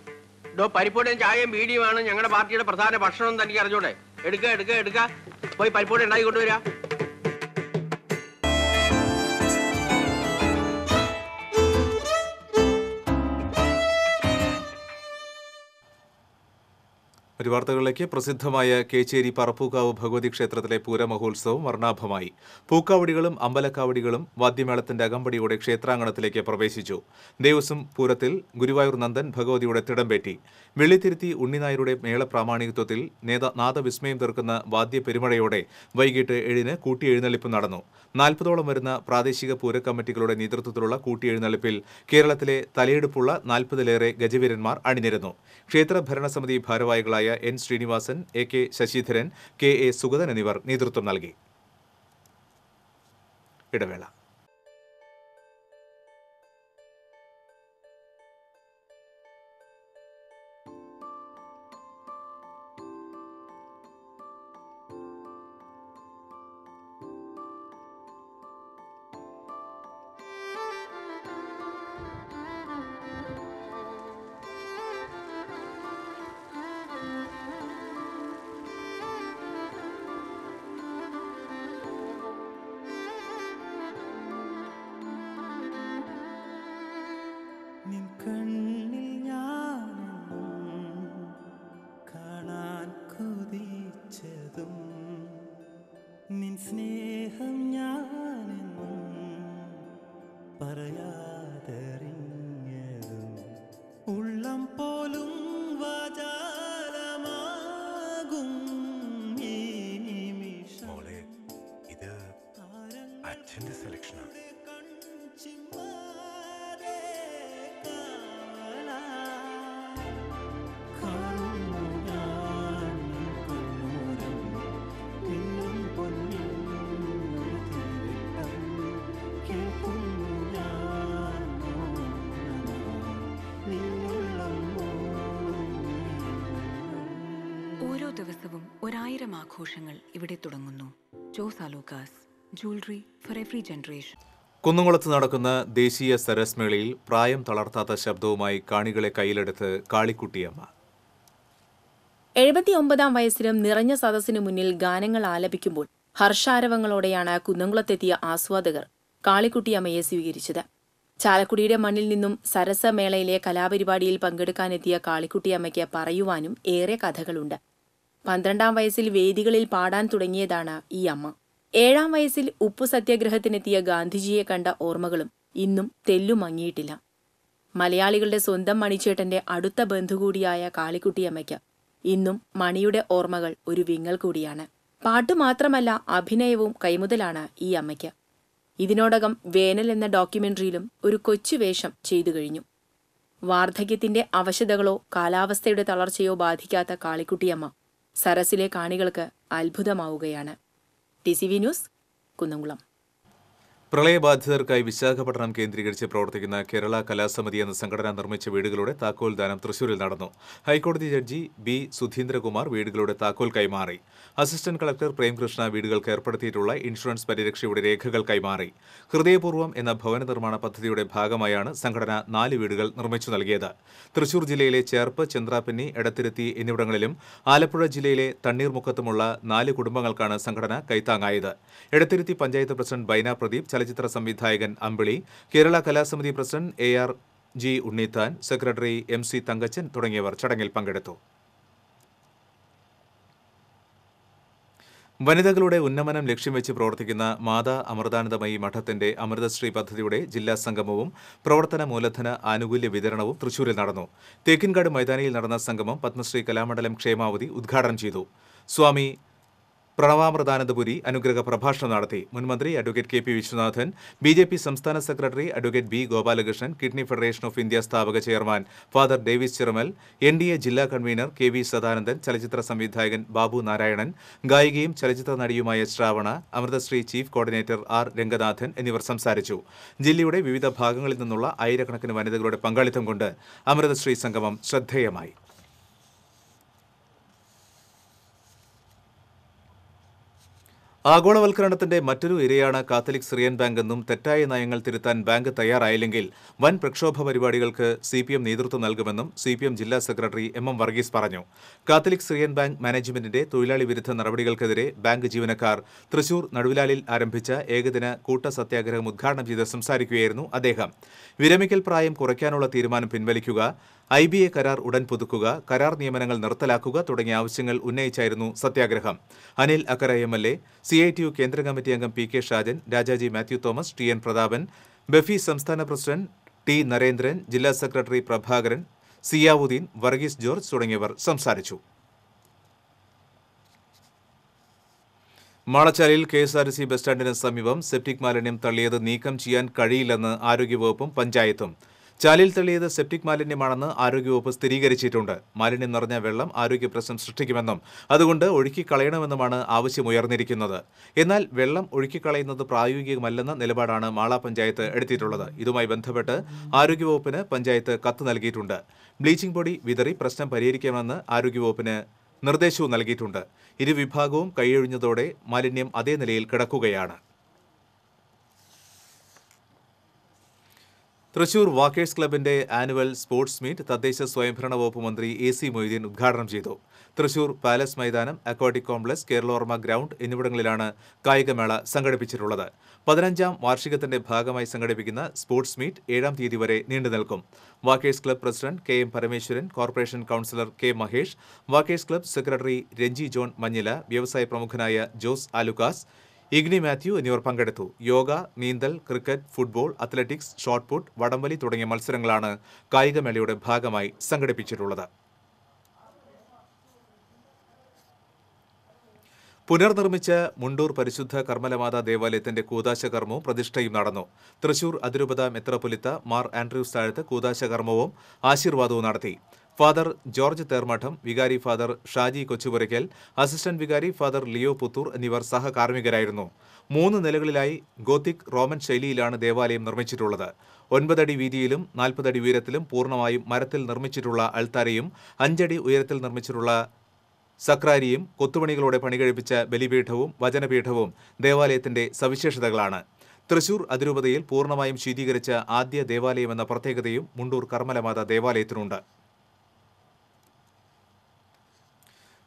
പരിപ്പോടയും ചായയും ബീഡിയുമാണ് ഞങ്ങളുടെ പാർട്ടിയുടെ പ്രധാന ഭക്ഷണം. തനിക്ക് അറിഞ്ഞൂടെ? എടുക്ക പോയി പരിപ്പോട ഉണ്ടാക്കി കൊണ്ടുവരാ. ഒരു വാർത്തകളിലേക്ക്. പ്രസിദ്ധമായ കേച്ചേരി പറപ്പൂക്കാവ് ഭഗവതി ക്ഷേത്രത്തിലെ പൂരമഹോത്സവം വർണ്ണാഭമായി. പൂക്കാവടികളും അമ്പലക്കാവടികളും വാദ്യമേളത്തിന്റെ അകമ്പടിയോടെ ക്ഷേത്രാങ്കണത്തിലേക്ക് പ്രവേശിച്ചു. ദേവസ്വം പൂരത്തിൽ ഗുരുവായൂർ നന്ദൻ ഭഗവതിയുടെ തിടമ്പേറ്റി. വെള്ളിത്തിരുത്തി ഉണ്ണിനായരുടെ മേള പ്രാമാണികത്വത്തിൽ നാദവിസ്മയം തീർക്കുന്ന വാദ്യപെരുമഴയോടെ വൈകിട്ട് 7-ന് കൂട്ടിയെഴുന്നള്ളിപ്പ് നടന്നു. 40ഓളം വരുന്ന പ്രാദേശിക പൂരക്കമ്മിറ്റികളുടെ നേതൃത്വത്തിലുള്ള കൂട്ടിയെഴുന്നള്ളിപ്പിൽ കേരളത്തിലെ തലയെടുപ്പുള്ള 40-ലേറെ ഗജവീരന്മാർ അണിനിരന്നു. ക്ഷേത്ര ഭരണസമിതി ഭാരവാഹികളായ N. Sreenivasan, AK Sasidharan, KA Sugathan എന്നിവർ നേതൃത്വം നൽകി. ഇടവേള. ദിവസവും 1000 ആഘോഷങ്ങൾ ഇവിടെ തുടങ്ങുന്നു. Jos Alukkas, jewellery for every generation. കുന്നംകുളത്ത് നടക്കുന്ന ദേശീയ സരസ് മേളയിൽ പ്രായം തളർത്താത്ത ശബ്ദവുമായി കാണികളെ കയ്യിലെടുത്ത് കാളിക്കുട്ടിയമ്മ. 79-ാം വയസ്സിലും നിറഞ്ഞ സദസ്സിനു മുന്നിൽ ഗാനങ്ങൾ ആലപിക്കുമ്പോൾ ഹർഷാരവങ്ങളോടെയാണ് കുന്നംകുളത്തെത്തിയ ആസ്വാദകർ കാളിക്കുട്ടിയമ്മയെ സ്വീകരിച്ചത്. ചാലക്കുടിയുടെ മണ്ണിൽ നിന്നും സരസമേളയിലെ കലാപരിപാടിയിൽ പങ്കെടുക്കാനെത്തിയ കാളിക്കുട്ടിയമ്മയ്ക്ക് പറയുവാനും ഏറെ കഥകളുണ്ട്. 12-ാം വയസ്സിൽ വേദികളിൽ പാടാൻ തുടങ്ങിയതാണ് ഈ അമ്മ. 7-ാം വയസ്സിൽ ഉപ്പു സത്യാഗ്രഹത്തിനെത്തിയ ഗാന്ധിജിയെ കണ്ട ഓർമ്മകളും ഇന്നും തെല്ലുമങ്ങിയിട്ടില്ല. മലയാളികളുടെ സ്വന്തം മണിച്ചേട്ടന്റെ അടുത്ത ബന്ധു കൂടിയായ കാളിക്കുട്ടിയമ്മയ്ക്ക് ഇന്നും മണിയുടെ ഓർമ്മകൾ ഒരു വിങ്ങൽ കൂടിയാണ്. പാട്ടു മാത്രമല്ല, അഭിനയവും കൈമുതലാണ് ഈ അമ്മയ്ക്ക്. ഇതിനോടകം വേനൽ എന്ന ഡോക്യുമെന്ററിയിലും ഒരു കൊച്ചുവേഷം ചെയ്തു കഴിഞ്ഞു. വാർദ്ധക്യത്തിന്റെ അവശതകളോ കാലാവസ്ഥയുടെ തളർച്ചയോ ബാധിക്കാത്ത കാളിക്കുട്ടിയമ്മ സരസിലെ കാണികൾക്ക് അത്ഭുതമാവുകയാണ്. TCV news, Kunnamkulam. പ്രളയബാധിതർക്കായി വിശാഖപട്ടണം കേന്ദ്രീകരിച്ച് പ്രവർത്തിക്കുന്ന കേരള കലാസമിതി എന്ന സംഘടന നിർമ്മിച്ച വീടുകളുടെ താക്കോൽ ദാനം തൃശൂരിൽ നടന്നു. ഹൈക്കോടതി ജഡ്ജി B. സുധീന്ദ്രകുമാർ വീടുകളുടെ താക്കോൽ കൈമാറി. അസിസ്റ്റന്റ് കളക്ടർ പ്രേംകൃഷ്ണ വീടുകൾക്ക് ഏർപ്പെടുത്തിയിട്ടുള്ള ഇൻഷുറൻസ് പരിരക്ഷയുടെ രേഖകൾ കൈമാറി. ഹൃദയപൂർവ്വം എന്ന ഭവന നിർമ്മാണ പദ്ധതിയുടെ ഭാഗമായാണ് സംഘടന 4 വീടുകൾ നിർമ്മിച്ചു നൽകിയത്. തൃശൂർ ജില്ലയിലെ ചേർപ്പ്, ചന്ദ്രാപിന്നി, എടത്തിരുത്തി എന്നിവിടങ്ങളിലും ആലപ്പുഴ ജില്ലയിലെ തണ്ണീർമുക്കത്തുമുള്ള 4 കുടുംബങ്ങൾക്കാണ് സംഘടന കൈത്താങ്ങായത്. എടത്തിരുത്തി പഞ്ചായത്ത് പ്രസിഡന്റ് ബൈന പ്രദീപ്, ചലച്ചിത്ര സംവിധായകൻ Ambili, Kerala Kalasamithi president AR G Unnithan, secretary MC Thankachan തുടങ്ങിയവർ ചടങ്ങിൽ പങ്കെടുത്തു. വനിതകളുടെ ഉന്നമനം ലക്ഷ്യം വെച്ച് പ്രവർത്തിക്കുന്ന മാതാ അമൃതാനന്ദമയി മഠത്തിന്റെ അമൃതശ്രീ പദ്ധതിയുടെ ജില്ലാ സംഗമവും പ്രവർത്തന മൂലധന ആനുകൂല്യ വിതരണവും തൃശൂരിൽ നടന്നു. തേക്കിൻകാട് മൈതാനിയിൽ നടന്ന സംഗമം പത്മശ്രീ കലാമണ്ഡലം ക്ഷേമാവതി ഉദ്ഘാടനം ചെയ്തു. സ്വാമി പ്രണവാമൃതാനന്ദപുരി അനുഗ്രഹ പ്രഭാഷണം നടത്തി. മുൻമന്ത്രി അഡ്വക്കേറ്റ് KP വിശ്വനാഥൻ, BJP സംസ്ഥാന സെക്രട്ടറി advocate B Gopalakrishnan, kidney federation of India സ്ഥാപക chairman father Davis Chiramel, NDA ജില്ലാ കൺവീനർ KV സദാനന്ദൻ, ചലച്ചിത്ര സംവിധായകൻ ബാബു നാരായണൻ, ഗായികയും ചലച്ചിത്ര നടിയുമായ Sravana, Amrithasree chief coordinator R Ranganathan എന്നിവർ സംസാരിച്ചു. ജില്ലയുടെ വിവിധ ഭാഗങ്ങളിൽ നിന്നുള്ള ആയിരക്കണക്കിന് വനിതകളുടെ പങ്കാളിത്തം കൊണ്ട് അമൃതശ്രീ സംഗമം ശ്രദ്ധേയമായി. ആഗോളവൽക്കരണത്തിന്റെ മറ്റൊരു ഇരയാണ് കാത്തലിക് സിറിയൻ ബാങ്ക് എന്നും തെറ്റായ നയങ്ങൾ തിരുത്താൻ ബാങ്ക് തയ്യാറായില്ലെങ്കിൽ വൻ പ്രക്ഷോഭ പരിപാടികൾക്ക് CPM നേതൃത്വം നൽകുമെന്നും CPM ജില്ലാ സെക്രട്ടറി MM വർഗീസ് പറഞ്ഞു. കാത്തലിക് സിറിയൻ ബാങ്ക് മാനേജ്മെന്റിന്റെ തൊഴിലാളി വിരുദ്ധ നടപടികൾക്കെതിരെ ബാങ്ക് ജീവനക്കാർ തൃശൂർ നടുവിലാലിൽ ആരംഭിച്ച ഏകദിന കൂട്ട സത്യാഗ്രഹം ഉദ്ഘാടനം ചെയ്ത് സംസാരിക്കുകയായിരുന്നു അദ്ദേഹം. വിരമിക്കൽ പ്രായം കുറയ്ക്കാനുള്ള തീരുമാനം പിൻവലിക്കുക, IBA കരാർ ഉടൻ പുതുക്കുക, കരാർ നിയമനങ്ങൾ നിർത്തലാക്കുക തുടങ്ങിയ ആവശ്യങ്ങൾ ഉന്നയിച്ചായിരുന്നു സത്യാഗ്രഹം. അനിൽ അക്കര MLA, CITU കേന്ദ്ര കമ്മിറ്റി അംഗം PK Shajan, Rajaji Mathew Thomas, TN Prathapan, BEFI സംസ്ഥാന പ്രസിഡന്റ് T നരേന്ദ്രൻ, ജില്ലാ സെക്രട്ടറി പ്രഭാകരൻ, സിയാവുദ്ദീൻ, വർഗീസ് ജോർജ് തുടങ്ങിയവർ സംസാരിച്ചു. മാളച്ചാലിൽ KSRTC ബസ് സ്റ്റാൻഡിന് സമീപം സെപ്റ്റിക് മാലിന്യം തള്ളിയത് നീക്കം ചെയ്യാൻ കഴിയില്ലെന്ന് ആരോഗ്യവകുപ്പും പഞ്ചായത്തും. ചാലിൽ തള്ളിയത് സെപ്റ്റിക് മാലിന്യമാണെന്ന് ആരോഗ്യവകുപ്പ് സ്ഥിരീകരിച്ചിട്ടുണ്ട്. മാലിന്യം നിറഞ്ഞ വെള്ളം ആരോഗ്യപ്രശ്നം സൃഷ്ടിക്കുമെന്നും അതുകൊണ്ട് ഒഴുക്കിക്കളയണമെന്നുമാണ് ആവശ്യമുയർന്നിരിക്കുന്നത്. എന്നാൽ വെള്ളം ഒഴുക്കിക്കളയുന്നത് പ്രായോഗികമല്ലെന്ന നിലപാടാണ് മാള പഞ്ചായത്ത് എടുത്തിട്ടുള്ളത്. ഇതുമായി ബന്ധപ്പെട്ട് ആരോഗ്യവകുപ്പിന് പഞ്ചായത്ത് കത്ത് നൽകിയിട്ടുണ്ട്. ബ്ലീച്ചിംഗ് പൊടി വിതറി പ്രശ്നം പരിഹരിക്കാമെന്ന് ആരോഗ്യവകുപ്പിന് നിർദ്ദേശവും നൽകിയിട്ടുണ്ട്. ഇരുവിഭാഗവും കൈയൊഴിഞ്ഞതോടെ മാലിന്യം അതേ നിലയിൽ കിടക്കുകയാണ്. തൃശൂർ വാക്കേഴ്സ് ക്ലബിന്റെ ആനുവൽ സ്പോർട്സ് മീറ്റ് തദ്ദേശ സ്വയംഭരണ വകുപ്പ് മന്ത്രി AC മൊയ്തീൻ ഉദ്ഘാടനം ചെയ്തു. തൃശൂർ പാലസ് മൈതാനം, അക്വാട്ടിക് കോംപ്ലക്സ്, കേരളോർമ ഗ്രൗണ്ട് എന്നിവിടങ്ങളിലാണ് കായികമേള സംഘടിപ്പിച്ചിട്ടുള്ളത്. 15ാം വാർഷികത്തിന്റെ ഭാഗമായി സംഘടിപ്പിക്കുന്ന സ്പോർട്സ് മീറ്റ് 7-ാം തീയതി വരെ നീണ്ടുനിൽക്കും. Walkers club president KM Parameswaran, corporation councillor K Mahesh, walkers club secretary Ranji John Manjila, വ്യവസായ പ്രമുഖനായ ജോസ് ആലുക്കാസ്, ഇഗ്നി മാത്യു എന്നിവർ പങ്കെടുത്തു. യോഗ, നീന്തൽ, ക്രിക്കറ്റ്, ഫുട്ബോൾ, അത്ലറ്റിക്സ്, ഷോട്ട്പുട്ട്, വടംവലി തുടങ്ങിയ മത്സരങ്ങളാണ് കായികമേളയുടെ ഭാഗമായി സംഘടിപ്പിച്ചിട്ടുള്ളത്. പുനർനിർമ്മിച്ച മുണ്ടൂർ പരിശുദ്ധ കർമ്മലമാതാ ദേവാലയത്തിന്റെ കൂദാശ കർമ്മവും പ്രതിഷ്ഠയും നടന്നു. തൃശൂർ അതിരൂപത മെത്രാപ്പൊലീത്ത മാർ ആൻഡ്രൂസ് താഴത്ത് കൂദാശ കർമ്മവും ആശീർവാദവും നടത്തി. ഫാദർ ജോർജ് തേർമഠം, വികാരി ഫാദർ ഷാജി കൊച്ചുപുരയ്ക്കൽ, അസിസ്റ്റന്റ് വികാരി ഫാദർ ലിയോ പുത്തൂർ എന്നിവർ സഹകാർമ്മികരായിരുന്നു. 3 നിലകളിലായി ഗോത്തിക് റോമൻ ശൈലിയിലാണ് ദേവാലയം നിർമ്മിച്ചിട്ടുള്ളത്. 9 അടി വീതിയിലും 40 അടി ഉയരത്തിലും പൂർണ്ണമായും മരത്തിൽ നിർമ്മിച്ചിട്ടുള്ള അൾത്താരയും 5 അടി ഉയരത്തിൽ നിർമ്മിച്ചിട്ടുള്ള സക്രാരിയും കൊത്തുപണികളോടെ പണികഴിപ്പിച്ച ബലിപീഠവും വചനപീഠവും ദേവാലയത്തിന്റെ സവിശേഷതകളാണ്. തൃശൂർ അതിരൂപതയിൽ പൂർണ്ണമായും ശീതീകരിച്ച ആദ്യ ദേവാലയമെന്ന പ്രത്യേകതയും മുണ്ടൂർ കർമ്മലമാതാ ദേവാലയത്തിനുണ്ട്.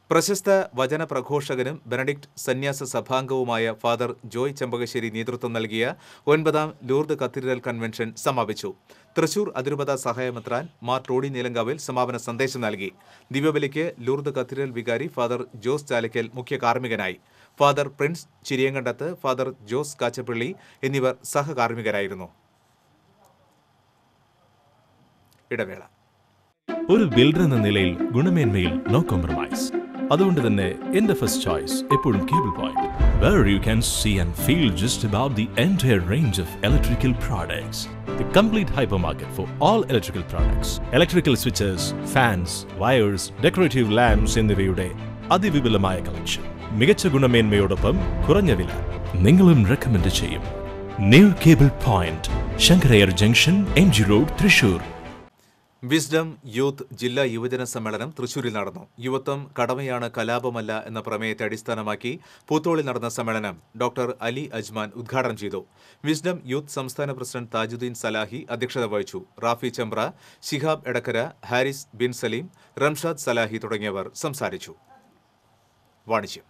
പ്രശസ്ത വചന പ്രഘോഷകനും ബെനഡിക്ട് സന്യാസ സഭാംഗവുമായ ഫാദർ ജോയ് ചെമ്പകശ്ശേരി നേതൃത്വം നൽകിയ 9ാം ലൂർദ് കത്തീഡ്രൽ കൺവെൻഷൻ സമാപിച്ചു. തൃശൂർ അതിരൂപത സഹായമെത്രാൻ മാർ ടോഡി നീലങ്കാവിൽ സമാപന സന്ദേശം നൽകി. ദിവ്യബലിക്ക് ലൂർദ് കത്തീഡ്രൽ വികാരി ഫാദർ ജോസ് ചാലക്കൽ മുഖ്യ കാർമ്മികനായി. ഫാദർ പ്രിൻസ് ചിരിയങ്കണ്ടത്ത്, ഫാദർ ജോസ് കാച്ചപ്പള്ളി എന്നിവർ സഹകാർമ്മികരായിരുന്നു. ഇടവേള. ഒരു ബിൽഡർ എന്ന നിലയിൽ ഗുണമേന്മയിൽ നോ കോംപ്രമൈസ്. അതുകൊണ്ട് തന്നെ എന്റെ ഫസ്റ്റ് ചോയ്സ് എപ്പോഴും cable point, where you can see and feel just about the entire range of electrical products. The complete hypermarket for all electrical products. Electrical switches, fans, wires, decorative lamps എന്നിവയുടെ അതിവിപുലമായ collection. മികച്ച ഗുണമേന്മയോടൊപ്പം കുറഞ്ഞ വില. നിങ്ങളും recommend ചെയ്യും. New cable point, Sankara Iyer junction, MG road, Thrissur. Wisdom youth ജില്ലാ യുവജന സമ്മേളനം തൃശൂരിൽ നടന്നു. യുവത്വം കടമയാണ്, കലാപമല്ല എന്ന പ്രമേയത്തെ അടിസ്ഥാനമാക്കി പൂത്തോളിൽ നടന്ന സമ്മേളനം ഡോക്ടർ അലി അജ്മാൻ ഉദ്ഘാടനം ചെയ്തു. വിസ്ഡം യൂത്ത് സംസ്ഥാന പ്രസിഡന്റ് താജുദ്ദീൻ സലാഹി അധ്യക്ഷത വഹിച്ചു. റാഫി ചമ്പ്ര, ശിഹാബ് എടക്കര, ഹാരിസ് ബിൻ സലീം, റംഷാദ് സലാഹി തുടങ്ങിയവർ സംസാരിച്ചു. വാണിജ്യം.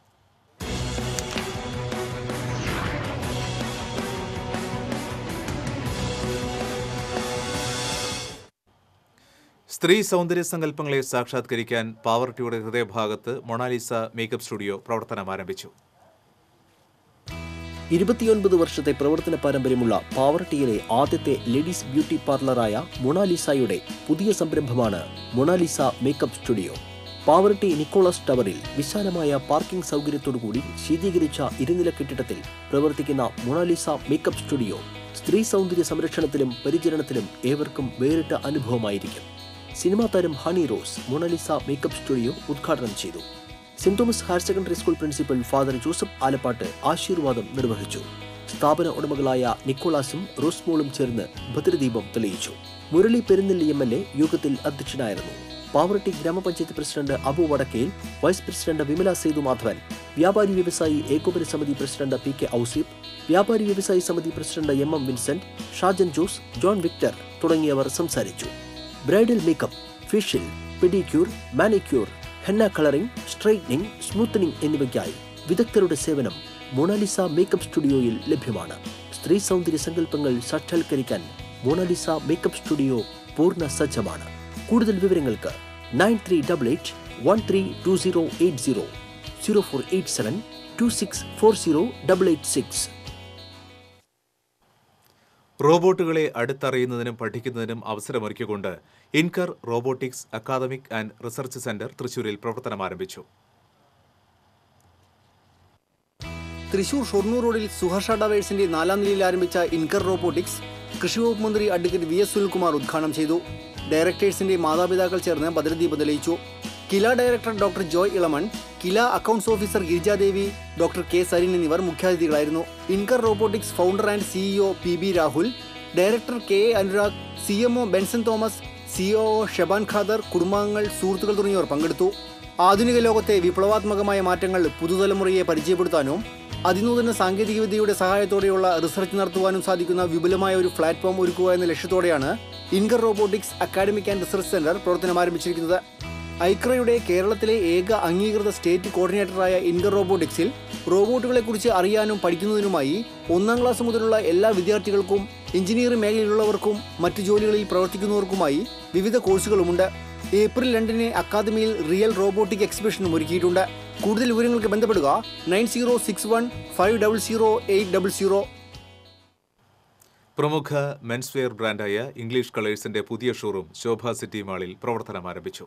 സ്ത്രീ സൗന്ദര്യ സങ്കല്പങ്ങളെ സാക്ഷാത്കരിക്കാൻ പാവർട്ടിയുടെ ഹൃദയഭാഗത്ത് മൊണാലിസ മേക്കപ്പ് സ്റ്റുഡിയോ പ്രവർത്തനം ആരംഭിച്ചു. 29 വർഷത്തെ പ്രവർത്തന പാരമ്പര്യമുള്ള പാവർട്ടിയിലെ ആദ്യത്തെ ലേഡീസ് ബ്യൂട്ടി പാർലറായ മൊണാലിസയുടെ പുതിയ സംരംഭമാണ് Monalisa makeup studio. Pavaratty Nicholas ടവറിൽ വിശാലമായ പാർക്കിംഗ് സൗകര്യത്തോടുകൂടി ശീതീകരിച്ച ഇരുനില കെട്ടിടത്തിൽ പ്രവർത്തിക്കുന്ന മൊണാലിസ മേക്കപ്പ് സ്റ്റുഡിയോ സ്ത്രീ സൗന്ദര്യ സംരക്ഷണത്തിലും പരിചരണത്തിലും ഏവർക്കും വേറിട്ട അനുഭവമായിരിക്കും. സിനിമാ താരം Honey Rose Monalisa makeup studio ഉദ്ഘാടനം ചെയ്തു. Saint Thomas higher secondary school principal father Joseph Alappatt ആശീർവാദം നിർവഹിച്ചു. സ്ഥാപന ഉടമകളായ നിക്കോളാസും റോസ്മോളും ചേർന്ന് ഭദ്രദീപം തെളിയിച്ചു. മുരളി പെരുന്നെല്ലി MLA യോഗത്തിൽ അധ്യക്ഷനായിരുന്നു. പാവർട്ടി ഗ്രാമപഞ്ചായത്ത് president Abu Vadakkel, vice president Vimala Sethumadhavan, വ്യാപാരി വ്യവസായി ഏകോപന സമിതി പ്രസിഡന്റ് PK ഔസീബ്, വ്യാപാരി വ്യവസായി സമിതി പ്രസിഡന്റ് MM വിൻസെന്റ്, ഷാജൻ ജോസ്, ജോൺ വിക്ടർ തുടങ്ങിയവർ സംസാരിച്ചു. Bridal makeup, facial, pedicure, manicure, henna colouring, straightening, smoothening എന്നിവയ്ക്കായി വിദഗ്ധരുടെ സേവനം മൊണാലിസ മേക്കപ്പ് സ്റ്റുഡിയോയിൽ ലഭ്യമാണ്. സ്ത്രീ സൗന്ദര്യ സങ്കല്പങ്ങൾ സാക്ഷാത്കരിക്കാൻ മൊണാലിസ മേക്കപ്പ് സ്റ്റുഡിയോ പൂർണ്ണ സജ്ജമാണ്. കൂടുതൽ വിവരങ്ങൾക്ക് 9388132080 0487264086. റോബോട്ടുകളെ അടുത്തറിയുന്നതിനും പഠിക്കുന്നതിനും അവസരമൊരുക്കിക്കൊണ്ട് Inker robotics academic and research centre തൃശൂരിൽ പ്രവർത്തനം ആരംഭിച്ചു. തൃശൂർ ഷൊർണൂർ റോഡിൽ സുഹർഷ ടവേഴ്സിന്റെ 4ാം നിലയിൽ ആരംഭിച്ച ഇൻകർ റോബോട്ടിക്സ് കൃഷിവകുപ്പ് മന്ത്രി അഡ്വക്കേറ്റ് VS സുനിൽകുമാർ ഉദ്ഘാടനം ചെയ്തു. ഡയറക്ടേഴ്സിന്റെ മാതാപിതാക്കൾ ചേർന്ന് ഭദ്രദീപം തെളിയിച്ചു. KILA director doctor Joy Elamon, KILA accounts officer Girijadevi, doctor K Sarin എന്നിവർ മുഖ്യാതിഥികളായിരുന്നു. Inker robotics founder and CEO PB Rahul, director KA Anurag, CMO Benson Thomas, COO Sheban Khader, കുടുംബാംഗങ്ങൾ, സുഹൃത്തുക്കൾ തുടങ്ങിയവർ പങ്കെടുത്തു. ആധുനിക ലോകത്തെ വിപ്ലവാത്മകമായ മാറ്റങ്ങൾ പുതുതലമുറയെ പരിചയപ്പെടുത്താനും അതിനൂതന സാങ്കേതികവിദ്യയുടെ സഹായത്തോടെയുള്ള റിസർച്ച് നടത്തുവാനും സാധിക്കുന്ന വിപുലമായ ഒരു പ്ലാറ്റ്ഫോം ഒരുക്കുക എന്ന ലക്ഷ്യത്തോടെയാണ് incur robotics academic and research centre പ്രവർത്തനം ആരംഭിച്ചിരിക്കുന്നത്. ഐക്രയുടെ കേരളത്തിലെ ഏക അംഗീകൃത സ്റ്റേറ്റ് കോർഡിനേറ്ററായ ഇൻകർ റോബോട്ടിക്സിൽ റോബോട്ടുകളെക്കുറിച്ച് അറിയാനും പഠിക്കുന്നതിനുമായി 1ാം ക്ലാസ് മുതലുള്ള എല്ലാ വിദ്യാർത്ഥികൾക്കും എഞ്ചിനീയറിംഗ് മേഖലയിലുള്ളവർക്കും മറ്റു ജോലികളിൽ പ്രവർത്തിക്കുന്നവർക്കുമായി വിവിധ കോഴ്സുകളുമുണ്ട്. ഏപ്രിൽ 2 അക്കാദമിയിൽ റിയൽ റോബോട്ടിക് എക്സിബിഷനും ഒരുക്കിയിട്ടുണ്ട്. കൂടുതൽ വിവരങ്ങൾക്ക് ബന്ധപ്പെടുക 9061500800. പ്രമുഖ മെൻസ്വെയർ ബ്രാൻഡായ ഇംഗ്ലീഷ് കളേഴ്സിന്റെ പുതിയ ഷോറൂം ശോഭ സിറ്റി മാളിൽ പ്രവർത്തനം ആരംഭിച്ചു.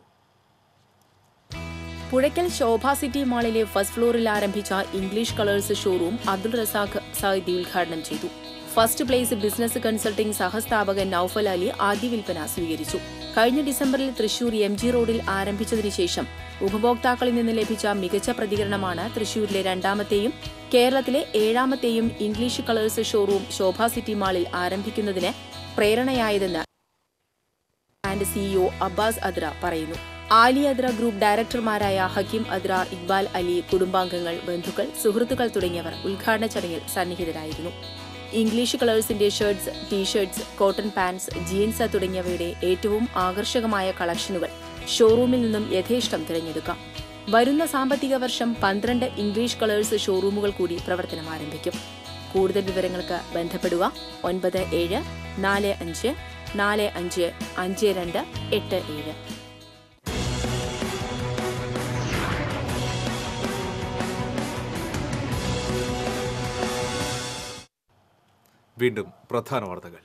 പുഴയ്ക്കൽ ശോഭ സിറ്റി മാളിലെ ഫസ്റ്റ് ഫ്ലോറിൽ ആരംഭിച്ച English colours showroom Abdul Razak Sayidi ഉദ്ഘാടനം ചെയ്തു. ഫസ്റ്റ് പ്ലേസ് ബിസിനസ് കൺസൾട്ടിംഗ് സഹസ്ഥാപകൻ നൌഫൽ അലി ആദ്യ വിൽപ്പന സ്വീകരിച്ചു. കഴിഞ്ഞ ഡിസംബറിൽ തൃശൂർ MG റോഡിൽ ആരംഭിച്ചതിനു ശേഷം ഉപഭോക്താക്കളിൽ നിന്ന് ലഭിച്ച മികച്ച പ്രതികരണമാണ് തൃശൂരിലെ 2ാമത്തെയും കേരളത്തിലെ 7ാമത്തെയും English colours showroom Sobha city മാളിൽ ആരംഭിക്കുന്നതിന് പ്രേരണയായതെന്ന് CEO അബ്ബാസ് അദ്ര പറയുന്നു. ആലി അദ്ര ഗ്രൂപ്പ് ഡയറക്ടർമാരായ ഹക്കീം അദ്ര, ഇക്ബാൽ അലി, കുടുംബാംഗങ്ങൾ, ബന്ധുക്കൾ, സുഹൃത്തുക്കൾ തുടങ്ങിയവർ ഉദ്ഘാടന ചടങ്ങിൽ സന്നിഹിതരായിരുന്നു. ഇംഗ്ലീഷ് കളേഴ്സിന്റെ shirts, t shirts, cotton pants, jeans തുടങ്ങിയവയുടെ ഏറ്റവും ആകർഷകമായ കളക്ഷനുകൾ ഷോറൂമിൽ നിന്നും യഥേഷ്ടം തിരഞ്ഞെടുക്കാം. വരുന്ന സാമ്പത്തിക വർഷം 12 ഇംഗ്ലീഷ് കളേഴ്സ് ഷോറൂമുകൾ കൂടി പ്രവർത്തനം ആരംഭിക്കും. കൂടുതൽ വിവരങ്ങൾക്ക് ബന്ധപ്പെടുക 9745455287. വീണ്ടും പ്രധാന വാർത്തകൾ.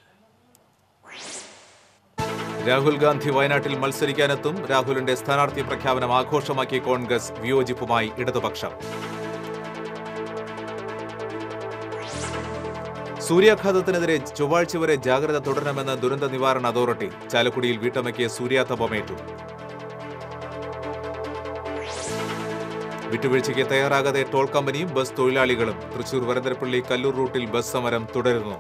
രാഹുൽ ഗാന്ധി വയനാട്ടിൽ മത്സരിക്കാനെത്തും. രാഹുലിന്റെ സ്ഥാനാർത്ഥി പ്രഖ്യാപനം ആഘോഷമാക്കി കോൺഗ്രസ്, വിയോജിപ്പുമായി ഇടതുപക്ഷം. സൂര്യാഘാതത്തിനെതിരെ ചൊവ്വാഴ്ച വരെ ജാഗ്രത തുടരണമെന്ന് ദുരന്ത നിവാരണ അതോറിറ്റി. ചാലക്കുടിയിൽ വീട്ടമ്മയ്ക്ക് സൂര്യാതപമേറ്റു. വിട്ടുവീഴ്ചയ്ക്ക് തയ്യാറാകാതെ ടോൾ കമ്പനിയും ബസ് തൊഴിലാളികളും. തൃശൂർ വരന്തരപ്പള്ളി കല്ലൂർ റൂട്ടിൽ ബസ് സമരം തുടരുന്നു.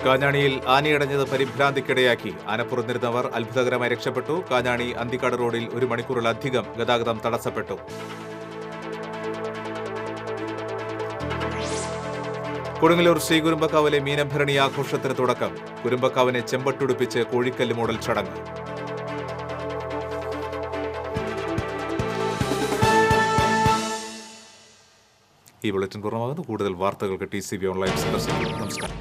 കാഞ്ഞാണിയിൽ ആനയടഞ്ഞത് പരിഭ്രാന്തിക്കിടയാക്കി. ആനപ്പുറത്തിരുന്നവർ അത്ഭുതകരമായി രക്ഷപ്പെട്ടു. കാഞ്ഞാണി അന്തിക്കാട് റോഡിൽ 1 മണിക്കൂറിലധികം ഗതാഗതം തടസ്സപ്പെട്ടു. കൊടുങ്ങല്ലൂർ ശ്രീ കുരുമ്പക്കാവിലെ മീനഭരണി ആഘോഷത്തിന് തുടക്കം. കുരുമ്പക്കാവിനെ ചെമ്പട്ടുടുപ്പിച്ച് കോഴിക്കല്ല് മൂടൽ ചടങ്ങ്. ഈ ബുള്ളറ്റിൻ പൂർണ്ണമാകുന്നു. കൂടുതൽ വാർത്തകൾക്ക് TCV ഓൺലൈൻ സന്ദർശിക്കും. നമസ്കാരം.